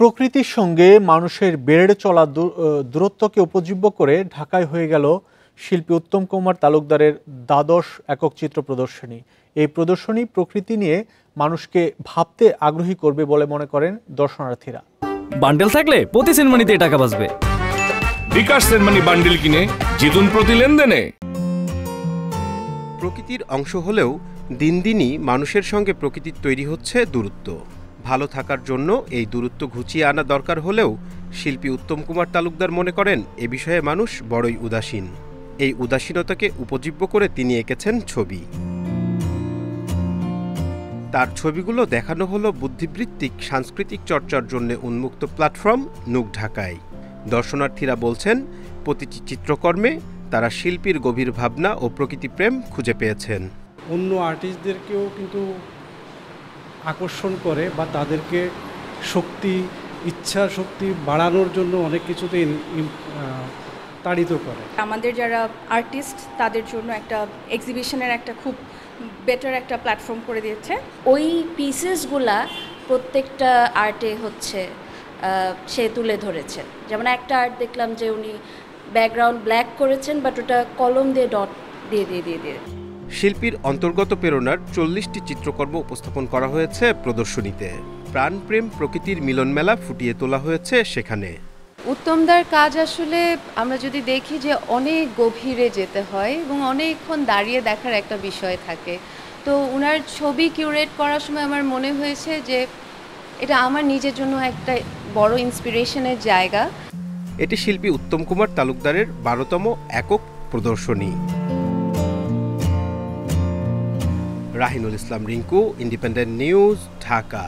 প্রকৃতির সঙ্গে মানুষের বেড়ে চলা দূরত্বকে উপজীব্য করে ঢাকায় হয়ে গেল শিল্পী উত্তম কুমার তালুকদারের দ্বাদশ একক চিত্র প্রদর্শনী। এই প্রদর্শনী প্রকৃতি নিয়ে মানুষকে ভাবতে আগ্রহী করবে বলে মনে করেন দর্শনার্থীরা। বান্ডেল থাকলে প্রতি সেনমানিতে টাকা বাঁচবে। বিকাশ সেনমানি বান্ডেল কিনে জিতুন প্রতি লেনদেনে। প্রকৃতির অংশ হলেও দিন দিনই মানুষের সঙ্গে প্রকৃতির তৈরি হচ্ছে দূরত্ব। ভালো থাকার জন্য এই দূরত্ব ঘুচিয়ে আনা দরকার হলেও শিল্পী উত্তম কুমার তালুকদার মনে করেন এ বিষয়ে মানুষ বড়ই উদাসীন। এই উদাসীনতাকে উপজীব্য করে তিনি এঁকেছেন ছবি। তার ছবিগুলো দেখানো হলো বুদ্ধিবৃত্তিক সাংস্কৃতিক চর্চার জন্য উন্মুক্ত প্ল্যাটফর্ম নুক ঢাকায়। দর্শনার্থীরা বলছেন প্রতিটি চিত্রকর্মে তারা শিল্পীর গভীর ভাবনা ও প্রকৃতিপ্রেম খুঁজে পেয়েছেন। অন্য আর্টিস্টদেরকেও কিন্তু আকর্ষণ করে বা তাদেরকে ইচ্ছা শক্তি বাড়ানোর জন্য অনেক কিছুতে তাড়িত করে। আমাদের যারা আর্টিস্ট তাদের জন্য একটা এক্সিবিশনের একটা খুব বেটার একটা প্ল্যাটফর্ম করে দিয়েছে। ওই পিসেসগুলা প্রত্যেকটা আর্টে হচ্ছে সে তুলে ধরেছে। যেমন একটা আর্ট দেখলাম যে উনি ব্যাকগ্রাউন্ড ব্ল্যাক করেছেন, বাট ওটা কলম দিয়ে ডট দিয়ে শিল্পীর অন্তর্গত প্রেরণার 40টি চিত্রকর্ম উপস্থাপন করা হয়েছে প্রদর্শনীতে। প্রাণপ্রেম প্রকৃতির মিলনমেলা ফুটিয়ে তোলা হয়েছে সেখানে। উত্তমদার কাজ আসলে আমরা যদি দেখি যে অনেক গভীরে যেতে হয় এবং অনেকক্ষণ দাঁড়িয়ে দেখার একটা বিষয় থাকে। তো ওনার ছবি কিউরেট করার সময় আমার মনে হয়েছে যে এটা আমার নিজের জন্য একটা বড় ইন্সপিরেশনের জায়গা। এটি শিল্পী উত্তম কুমার তালুকদারের 12তম একক প্রদর্শনী। রাহিনুল ইসলাম রিঙ্কু, ইন্ডিপেন্ডেন্ট নিউজ, ঢাকা।